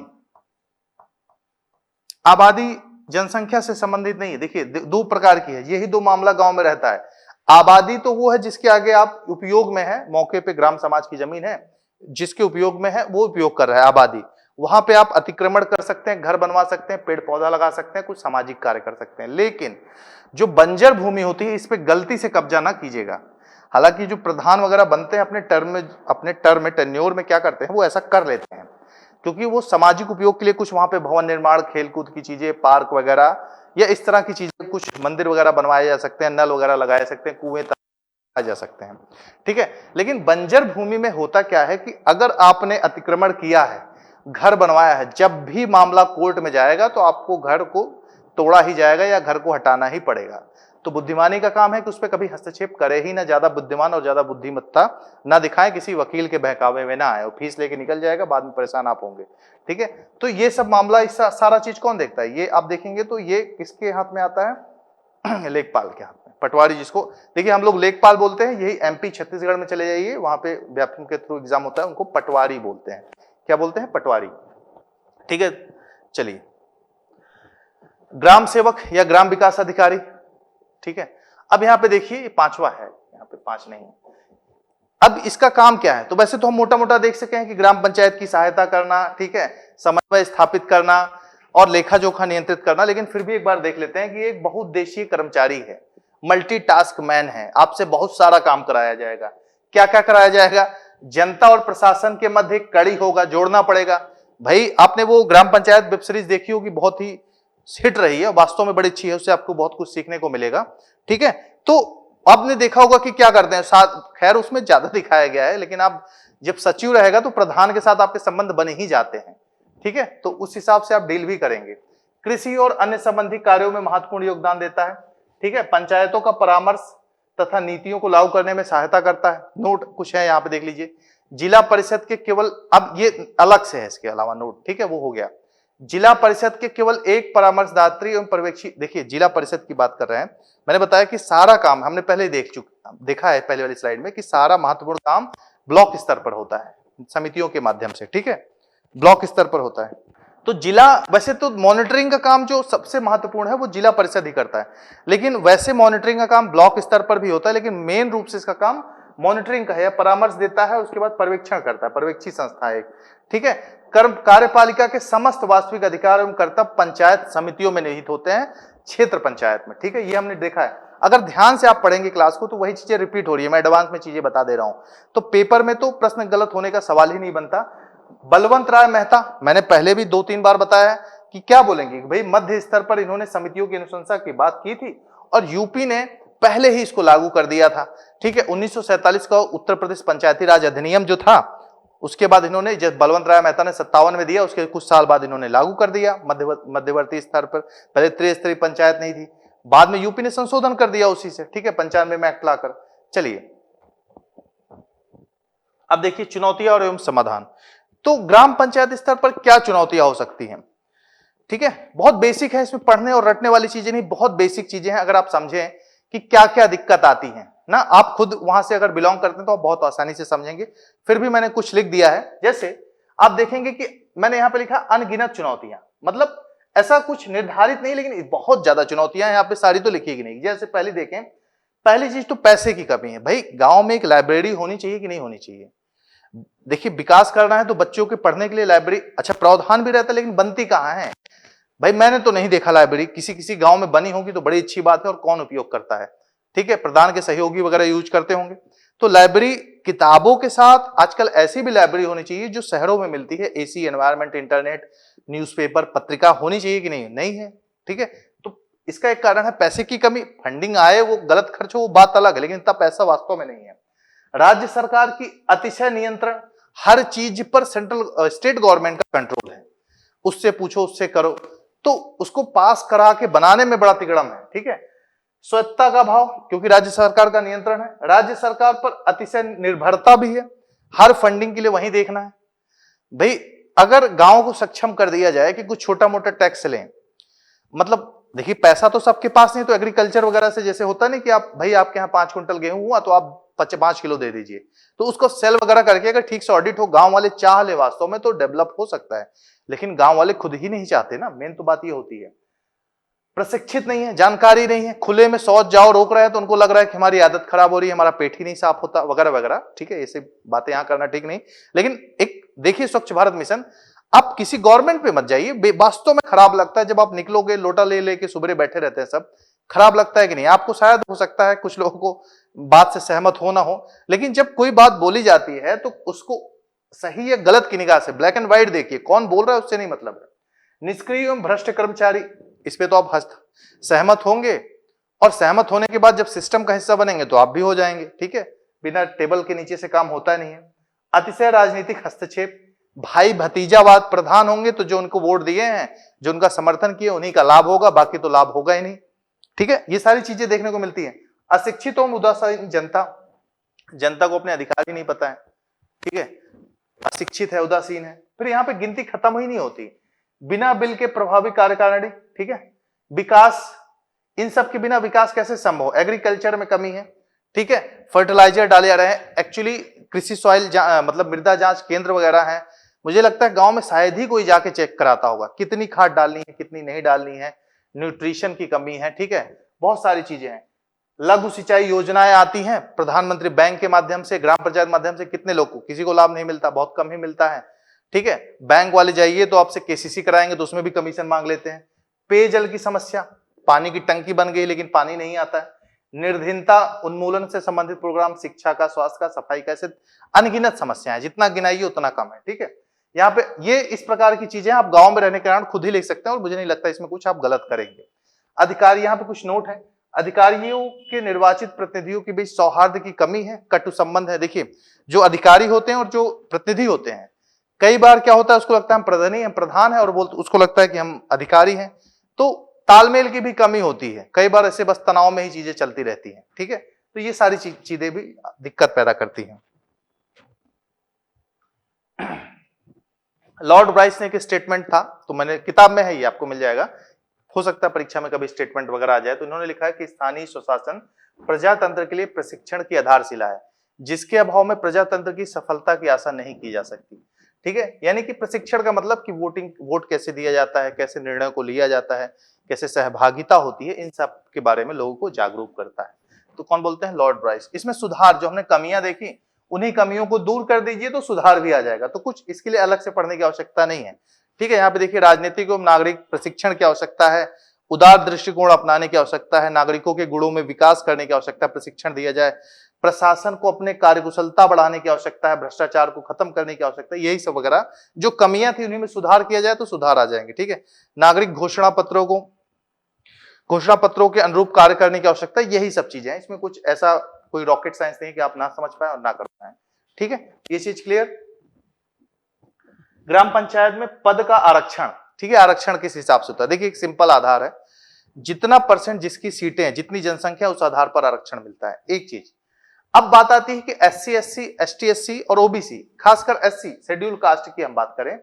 Speaker 1: आबादी जनसंख्या से संबंधित नहीं है, देखिए 2 प्रकार की है, यही 2 मामला गांव में रहता है। आबादी तो वो है जिसके आगे आप उपयोग में है, मौके पे ग्राम समाज की जमीन है, जिसके उपयोग में है वो उपयोग कर रहा है आबादी, वहां पे आप अतिक्रमण कर सकते हैं, घर बनवा सकते हैं, पेड़ पौधा लगा सकते हैं, कुछ सामाजिक कार्य कर सकते हैं। लेकिन जो बंजर भूमि होती है इस पे गलती से कब्जा ना कीजिएगा। हालांकि जो प्रधान वगैरह बनते हैं अपने टर्म में टेन्योर में क्या करते हैं, वो ऐसा कर लेते हैं, क्योंकि वो सामाजिक उपयोग के लिए कुछ वहां पे भवन निर्माण, खेलकूद की चीजें, पार्क वगैरह या इस तरह की चीजें, कुछ मंदिर वगैरह बनवाए जा सकते हैं, नल वगैरह लगाए सकते हैं, कुएं आ जा सकते हैं। ठीक है, लेकिन बंजर भूमि में होता क्या है कि अगर आपने अतिक्रमण किया है, घर बनवाया है, जब भी मामला कोर्ट में जाएगा तो आपको घर को तोड़ा ही जाएगा या घर को हटाना ही पड़ेगा। तो बुद्धिमानी का काम है कि उस पर कभी हस्तक्षेप करे ही ना, ज्यादा बुद्धिमान और ज्यादा बुद्धिमत्ता ना दिखाएं, किसी वकील के बहकावे में ना आए, और फीस लेके निकल जाएगा, बाद में परेशान आप होंगे। ठीक है, तो ये सब मामला, इस सारा चीज कौन देखता है, ये आप देखेंगे तो ये किसके हाथ में आता है लेखपाल के हाथ में। पटवारी जिसको देखिए हम लोग लेखपाल बोलते हैं, यही एमपी छत्तीसगढ़ में चले जाइए, वहां पे व्यापम के थ्रू एग्जाम होता है, उनको पटवारी बोलते हैं। क्या बोलते हैं? पटवारी। ठीक है, चलिए ग्राम सेवक या ग्राम विकास अधिकारी। ठीक है, अब यहां पे देखिए पांचवा है, यहाँ पे 5 नहीं है। अब इसका काम क्या है? तो वैसे तो हम मोटा मोटा देख सके हैं कि ग्राम पंचायत की सहायता करना, ठीक है, समन्वय स्थापित करना और लेखा जोखा नियंत्रित करना, लेकिन फिर भी एक बार देख लेते हैं कि एक बहुउद्देशीय कर्मचारी है, मल्टीटास्क मैन है, आपसे बहुत सारा काम कराया जाएगा। क्या क्या कराया जाएगा? जनता और प्रशासन के मध्य एक कड़ी होगा, जोड़ना पड़ेगा। भाई आपने वो ग्राम पंचायत वेब सीरीज देखी होगी, बहुत ही हिट रही है, वास्तव में बड़ी अच्छी है, उससे आपको बहुत कुछ सीखने को मिलेगा। ठीक है, तो आपने देखा होगा कि क्या करते हैं, साथ खैर उसमें ज्यादा दिखाया गया है, लेकिन आप जब सचिव रहेगा तो प्रधान के साथ आपके संबंध बने ही जाते हैं। ठीक है, तो उस हिसाब से आप डील भी करेंगे। कृषि और अन्य संबंधी कार्यों में महत्वपूर्ण योगदान देता है। ठीक है, पंचायतों का परामर्श तथा नीतियों को लागू करने में सहायता करता है। नोट कुछ है यहाँ पे देख लीजिए। जिला परिषद के केवल, अब ये अलग से है इसके अलावा नोट, ठीक है, वो हो गया। जिला परिषद के केवल एक परामर्शदात्री एवं पर्यवेक्षी, देखिए जिला परिषद की बात कर रहे हैं, मैंने बताया कि सारा काम हमने पहले देखा है पहले वाली स्लाइड में कि सारा महत्वपूर्ण काम ब्लॉक स्तर पर होता है, समितियों के माध्यम से। ठीक है, ब्लॉक स्तर पर होता है। तो जिला, वैसे तो मॉनिटरिंग का काम जो सबसे महत्वपूर्ण है वो जिला परिषद ही करता है, लेकिन वैसे मॉनिटरिंग का काम ब्लॉक स्तर पर भी होता है, लेकिन मेन रूप से इसका काम मॉनिटरिंग का है, परामर्श देता है, उसके बाद पर्यवेक्षण करता है, पर्यवेक्षी संस्था है। ठीक है, कार्यपालिका के समस्त वास्तविक अधिकार एवं कर्तव्य पंचायत समितियों में निहित होते हैं, क्षेत्र पंचायत में। ठीक है, ये हमने देखा है। अगर ध्यान से आप पढ़ेंगे क्लास को तो वही चीजें रिपीट हो रही है, मैं एडवांस में चीजें बता दे रहा हूं, तो पेपर में तो प्रश्न गलत होने का सवाल ही नहीं बनता। बलवंत राय मेहता, मैंने पहले भी 2-3 बार बताया कि क्या बोलेंगे, भाई मध्य स्तर पर इन्होंने समितियों की अनुशंसा की बात की थी और यूपी ने पहले ही इसको लागू कर दिया था। ठीक है, 1947 का उत्तर प्रदेश पंचायती राज अधिनियम जो था, उसके बाद इन्होंने, जब बलवंत राय मेहता ने 57 में दिया, उसके कुछ साल बाद इन्होंने लागू कर दिया मध्यवर्ती स्तर पर। पहले त्रिस्तरीय पंचायत नहीं थी, बाद में यूपी ने संशोधन कर दिया उसी से। ठीक है, 95 में एक्ट लाकर। चलिए अब देखिए चुनौतियां और एवं समाधान। तो ग्राम पंचायत स्तर पर क्या चुनौतियां हो सकती हैं? ठीक है, बहुत बेसिक है, इसमें पढ़ने और रटने वाली चीजें नहीं, बहुत बेसिक चीजें हैं। अगर आप समझें कि क्या क्या दिक्कत आती है ना, आप खुद वहां से अगर बिलोंग करते हैं तो आप बहुत आसानी से समझेंगे। फिर भी मैंने कुछ लिख दिया है, जैसे आप देखेंगे कि मैंने यहां पे लिखा अनगिनत चुनौतियां, मतलब ऐसा कुछ निर्धारित नहीं, लेकिन बहुत ज्यादा चुनौतियां यहाँ पे, सारी तो लिखी नहीं। जैसे पहले देखें, पहली चीज तो पैसे की कमी है। भाई गांव में एक लाइब्रेरी होनी चाहिए कि नहीं होनी चाहिए? देखिए विकास करना है तो बच्चों के पढ़ने के लिए लाइब्रेरी, अच्छा प्रावधान भी रहता है, लेकिन बनती कहाँ है भाई? मैंने तो नहीं देखा लाइब्रेरी, किसी किसी गांव में बनी होगी तो बड़ी अच्छी बात है, और कौन उपयोग करता है? ठीक है, प्रधान के सहयोगी वगैरह यूज करते होंगे। तो लाइब्रेरी किताबों के साथ आजकल ऐसी भी लाइब्रेरी होनी चाहिए जो शहरों में मिलती है, एसी, एनवायरमेंट, इंटरनेट, न्यूज़पेपर, पत्रिका होनी चाहिए कि नहीं? नहीं है। ठीक है, तो इसका एक कारण है पैसे की कमी। फंडिंग आए वो गलत खर्च हो वो बात अलग है, लेकिन इतना पैसा वास्तव में नहीं है। राज्य सरकार की अतिशय नियंत्रण, हर चीज पर सेंट्रल स्टेट गवर्नमेंट का कंट्रोल है, उससे पूछो उससे करो, तो उसको पास करा के बनाने में बड़ा तिगड़म है। ठीक है, स्वच्छता का भाव, क्योंकि राज्य सरकार का नियंत्रण है, राज्य सरकार पर अतिशय निर्भरता भी है, हर फंडिंग के लिए वही देखना है। भाई अगर गांव को सक्षम कर दिया जाए कि कुछ छोटा मोटा टैक्स लें, मतलब देखिए पैसा तो सबके पास नहीं, तो एग्रीकल्चर वगैरह से जैसे होता नहीं कि आप, भाई आपके यहाँ 5 क्विंटल गेहूं हुआ तो आप 5 किलो दे दीजिए, तो उसको सेल वगैरह करके अगर ठीक से ऑडिट हो, गांव वाले चाह ले वास्तव में, तो डेवलप हो सकता है। लेकिन गांव वाले खुद ही नहीं चाहते ना, मेन तो बात ये होती है। प्रशिक्षित नहीं है, जानकारी नहीं है, खुले में शौच जाओ रोक रहे हैं तो उनको लग रहा है कि हमारी आदत खराब हो रही है, हमारा पेट ही नहीं साफ होता वगैरह वगैरह। ठीक है, ऐसे बातें यहां करना ठीक नहीं। लेकिन एक देखिए स्वच्छ भारत मिशन, आप किसी गवर्नमेंट पे मत जाइए, वास्तव में खराब लगता है जब आप निकलोगे लोटा ले लेके सुबह बैठे रहते हैं सब, खराब लगता है कि नहीं? आपको शायद हो सकता है कुछ लोगों को बात से सहमत हो ना हो, लेकिन जब कोई बात बोली जाती है तो उसको सही या गलत की निगाह से ब्लैक एंड व्हाइट देखिए, कौन बोल रहा है उससे नहीं मतलब है। निष्क्रिय एवं भ्रष्ट कर्मचारी, इस पे तो आप सहमत होंगे, और सहमत होने के बाद जब सिस्टम का हिस्सा बनेंगे तो आप भी हो जाएंगे। ठीक है, बिना टेबल के नीचे से काम होता नहीं है। अतिशय राजनीतिक हस्तक्षेप, भाई भतीजावाद प्रधान होंगे तो जो उनको वोट दिए हैं, जो उनका समर्थन किए, उन्हीं का लाभ होगा, बाकी तो लाभ होगा ही नहीं। ठीक है, ये सारी चीजें देखने को मिलती है। अशिक्षित एवं उदासीन जनता, जनता को अपने अधिकार ही नहीं पता है। ठीक है, अशिक्षित है, उदासीन है। फिर यहाँ पे गिनती खत्म ही नहीं होती। बिना बिल के प्रभावी कार्यकारिणी, ठीक है, विकास इन सब के बिना विकास कैसे संभव? एग्रीकल्चर में कमी है, ठीक है, फर्टिलाइजर डाले जा रहे हैं, एक्चुअली कृषि सॉइल मतलब मृदा जांच केंद्र वगैरह है, मुझे लगता है गांव में शायद ही कोई जाके चेक कराता होगा कितनी खाद डालनी है, कितनी नहीं डालनी है, न्यूट्रिशन की कमी है, ठीक है, बहुत सारी चीजें हैं। लघु सिंचाई योजनाएं आती हैं प्रधानमंत्री बैंक के माध्यम से, ग्राम पंचायत माध्यम से, कितने लोग को, किसी को लाभ नहीं मिलता, बहुत कम ही मिलता है, ठीक है। बैंक वाले जाइए तो आपसे केसीसी कराएंगे तो उसमें भी कमीशन मांग लेते हैं। पेयजल की समस्या, पानी की टंकी बन गई लेकिन पानी नहीं आता है। निर्धनता उन्मूलन से संबंधित प्रोग्राम, शिक्षा का, स्वास्थ्य का, सफाई का, ऐसे अनगिनत समस्याएं, जितना गिनाइए उतना कम है, ठीक है। यहाँ पे ये इस प्रकार की चीजें आप गांव में रहने के कारण खुद ही लिख सकते हैं और मुझे नहीं लगता इसमें कुछ आप गलत करेंगे। अधिकारी, यहाँ पे कुछ नोट है, अधिकारियों के निर्वाचित प्रतिनिधियों के बीच सौहार्द की कमी है, कटु संबंध है। देखिए जो अधिकारी होते हैं और जो प्रतिनिधि होते हैं, कई बार क्या होता है उसको लगता है हम प्रधान है और उसको लगता है कि हम अधिकारी हैं, तो तालमेल की भी कमी होती है, कई बार ऐसे बस तनाव में ही चीजें चलती रहती हैं, ठीक है। तो ये सारी चीजें भी दिक्कत पैदा करती हैं। लॉर्ड ब्राइस ने एक स्टेटमेंट था, तो मैंने किताब में है, ये आपको मिल जाएगा, हो सकता है परीक्षा में कभी स्टेटमेंट वगैरह आ जाए, तो इन्होंने लिखा है कि स्थानीय स्वशासन प्रजातंत्र के लिए प्रशिक्षण की आधारशिला है, जिसके अभाव में प्रजातंत्र की सफलता की आशा नहीं की जा सकती, ठीक है। यानी कि प्रशिक्षण का मतलब कि वोट कैसे दिया जाता है, कैसे निर्णय को लिया जाता है, कैसे सहभागिता होती है, इन सब के बारे में लोगों को जागरूक करता है। तो कौन बोलते हैं? Lord Bryce. इसमें सुधार, जो हमने कमियां देखी उन्हीं कमियों को दूर कर दीजिए तो सुधार भी आ जाएगा, तो कुछ इसके लिए अलग से पढ़ने की आवश्यकता नहीं है, ठीक है। यहाँ पे देखिए राजनीतिक एवं नागरिक प्रशिक्षण की आवश्यकता है, उदार दृष्टिकोण अपनाने की आवश्यकता है, नागरिकों के गुणों में विकास करने की आवश्यकता है, प्रशिक्षण दिया जाए, प्रशासन को अपने कार्यकुशलता बढ़ाने की आवश्यकता है, भ्रष्टाचार को खत्म करने की आवश्यकता है, यही सब वगैरह जो कमियां थी उन्हीं में सुधार किया जाए तो सुधार आ जाएंगे, ठीक है। नागरिक घोषणा पत्रों के अनुरूप कार्य करने की आवश्यकता है, यही सब चीजें हैं, इसमें कुछ ऐसा कोई रॉकेट साइंस नहीं कि आप ना समझ पाए और ना कर पाए, ठीक है। ये चीज क्लियर। ग्राम पंचायत में पद का आरक्षण, ठीक है, आरक्षण किस हिसाब से होता है? देखिए एक सिंपल आधार है, जितना परसेंट जिसकी सीटें हैं, जितनी जनसंख्या, उस आधार पर आरक्षण मिलता है, एक चीज। अब बात आती है कि एससी एससी एसटी एससी और ओबीसी, खासकर एससी शेड्यूल कास्ट की हम बात करें,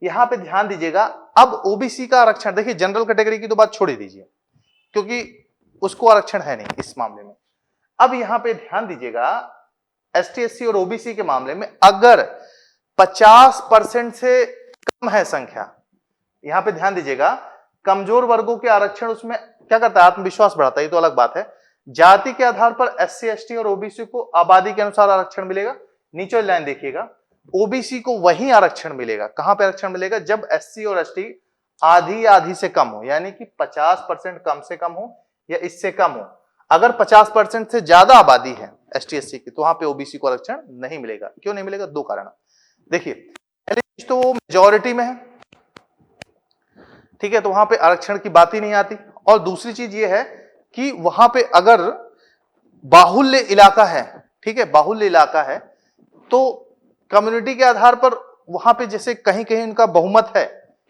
Speaker 1: यहां पे ध्यान दीजिएगा। अब ओबीसी का आरक्षण, देखिए जनरल कैटेगरी की तो बात छोड़ ही दीजिए क्योंकि उसको आरक्षण है नहीं इस मामले में। अब यहां पे ध्यान दीजिएगा, एसटी एससी और ओबीसी के मामले में अगर 50% से कम है संख्या, यहां पे ध्यान दीजिएगा, कमजोर वर्गों के आरक्षण उसमें क्या करता है? आत्मविश्वास बढ़ाता है, ये तो अलग बात है। जाति के आधार पर एससी एसटी और ओबीसी को आबादी के अनुसार आरक्षण मिलेगा। नीचे लाइन देखिएगा, ओबीसी को वही आरक्षण मिलेगा, कहां पे आरक्षण मिलेगा? जब एससी और एसटी आधी आधी से कम हो, यानी कि 50% कम से कम हो या इससे कम हो। अगर 50% से ज्यादा आबादी है एसटी एससी की, तो वहां पे ओबीसी को आरक्षण नहीं मिलेगा। क्यों नहीं मिलेगा? दो कारण। देखिए पहली चीज तो वो मेजॉरिटी में है, ठीक है, तो वहां पे आरक्षण की बात ही नहीं आती। और दूसरी चीज ये है कि वहां पे अगर बाहुल्य इलाका है, ठीक है, बाहुल्य इलाका है, तो कम्युनिटी के आधार पर वहां पे जैसे कहीं कहीं उनका बहुमत है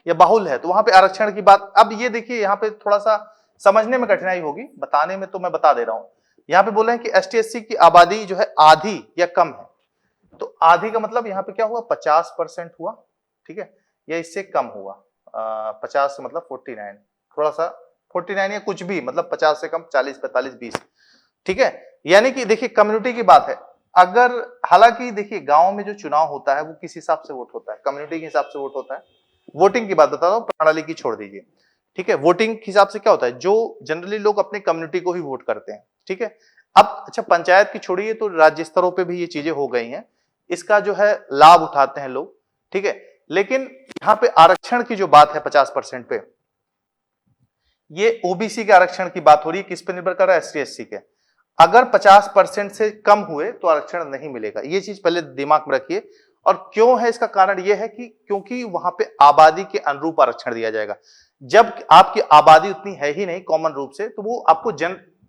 Speaker 1: या बाहुल्य है, तो वहां पे आरक्षण की बात। अब ये देखिए यहाँ पे थोड़ा सा समझने में कठिनाई होगी, बताने में तो मैं बता दे रहा हूं। यहाँ पे बोल रहे हैं कि एसटी एससी की आबादी जो है आधी या कम है, तो आधी का मतलब यहाँ पे क्या हुआ? 50% हुआ, ठीक है, या इससे कम हुआ। 50 से मतलब 49, थोड़ा सा 49 या कुछ भी, मतलब 50 से कम 40 45 20, ठीक है। यानी कि देखिए कम्युनिटी की बात है। अगर हालांकि देखिए गांव में जो चुनाव होता है वो किस हिसाब से वोट होता है? कम्युनिटी के हिसाब से वोट होता है। वोटिंग की बात बता रहा हूं, प्रणाली की छोड़ दीजिए, ठीक है। वोटिंग के हिसाब से क्या होता है? जो जनरली लोग अपने कम्युनिटी को ही वोट करते हैं, ठीक है। अब अच्छा पंचायत की छोड़िए, तो राज्य स्तरों पे भी ये चीजें हो गई हैं, इसका जो है लाभ उठाते हैं लोग, ठीक है। लेकिन यहां पे आरक्षण की जो बात है 50% पे, ये ओबीसी के आरक्षण की बात हो रही है, किस पे निर्भर कर रहा है? एसटी एससी के। अगर 50% से कम हुए तो आरक्षण नहीं मिलेगा, ये चीज पहले दिमाग में रखिए। और क्यों है इसका कारण? यह है कि क्योंकि वहां पे आबादी के अनुरूप आरक्षण दिया जाएगा। जब आपकी आबादी उतनी है ही नहीं कॉमन रूप से, तो वो आपको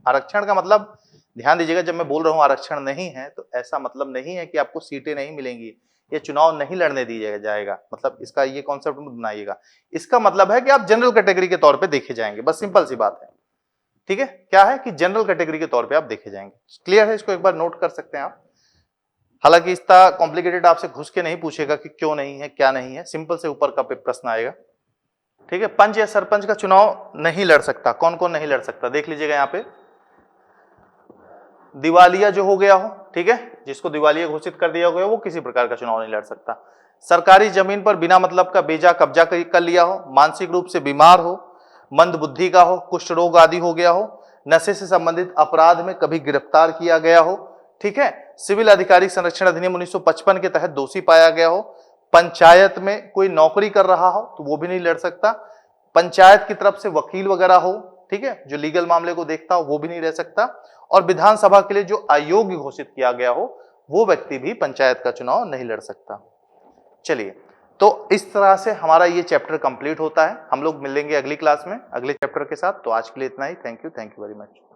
Speaker 1: आरक्षण का मतलब, ध्यान दीजिएगा, जब मैं बोल रहा हूं आरक्षण नहीं है तो ऐसा मतलब नहीं है कि आपको सीटें नहीं मिलेंगी या चुनाव नहीं लड़ने दिया जाएगा, मतलब इसका ये कॉन्सेप्ट मत बनाइएगा। इसका मतलब है कि आप जनरल कैटेगरी के तौर पे देखे जाएंगे, बस सिंपल सी बात है, ठीक है। क्या है कि जनरल कैटेगरी के तौर पे आप देखे जाएंगे। क्लियर है? इसको एक बार नोट कर सकते हैं आप। हालांकि इतना कॉम्प्लिकेटेड आपसे घुस के नहीं पूछेगा कि क्यों नहीं है क्या नहीं है, सिंपल से ऊपर का प्रश्न आएगा। ठीक है, पंच या सरपंच का चुनाव नहीं लड़ सकता। कौन कौन नहीं लड़ सकता देख लीजिएगा यहाँ पे। दिवालिया जो हो गया हो, ठीक है, जिसको दिवालिया घोषित कर दिया गया हो, वो किसी प्रकार का चुनाव नहीं लड़ सकता। सरकारी जमीन पर बिना मतलब का बेजा कब्जा कर लिया हो, मानसिक रूप से बीमार हो, मंद बुद्धि का हो, कुष्ठ रोग आदि हो गया हो, नशे से संबंधित अपराध में कभी गिरफ्तार किया गया हो, ठीक है, सिविल अधिकारी संरक्षण अधिनियम 1955 के तहत दोषी पाया गया हो, पंचायत में कोई नौकरी कर रहा हो तो वो भी नहीं लड़ सकता, पंचायत की तरफ से वकील वगैरह हो, ठीक है, जो लीगल मामले को देखता हो, वो भी नहीं रह सकता, और विधानसभा के लिए जो अयोग्य घोषित किया गया हो वो व्यक्ति भी पंचायत का चुनाव नहीं लड़ सकता। चलिए, तो इस तरह से हमारा ये चैप्टर कंप्लीट होता है। हम लोग मिलेंगे अगली क्लास में अगले चैप्टर के साथ। तो आज के लिए इतना ही। Thank you very much.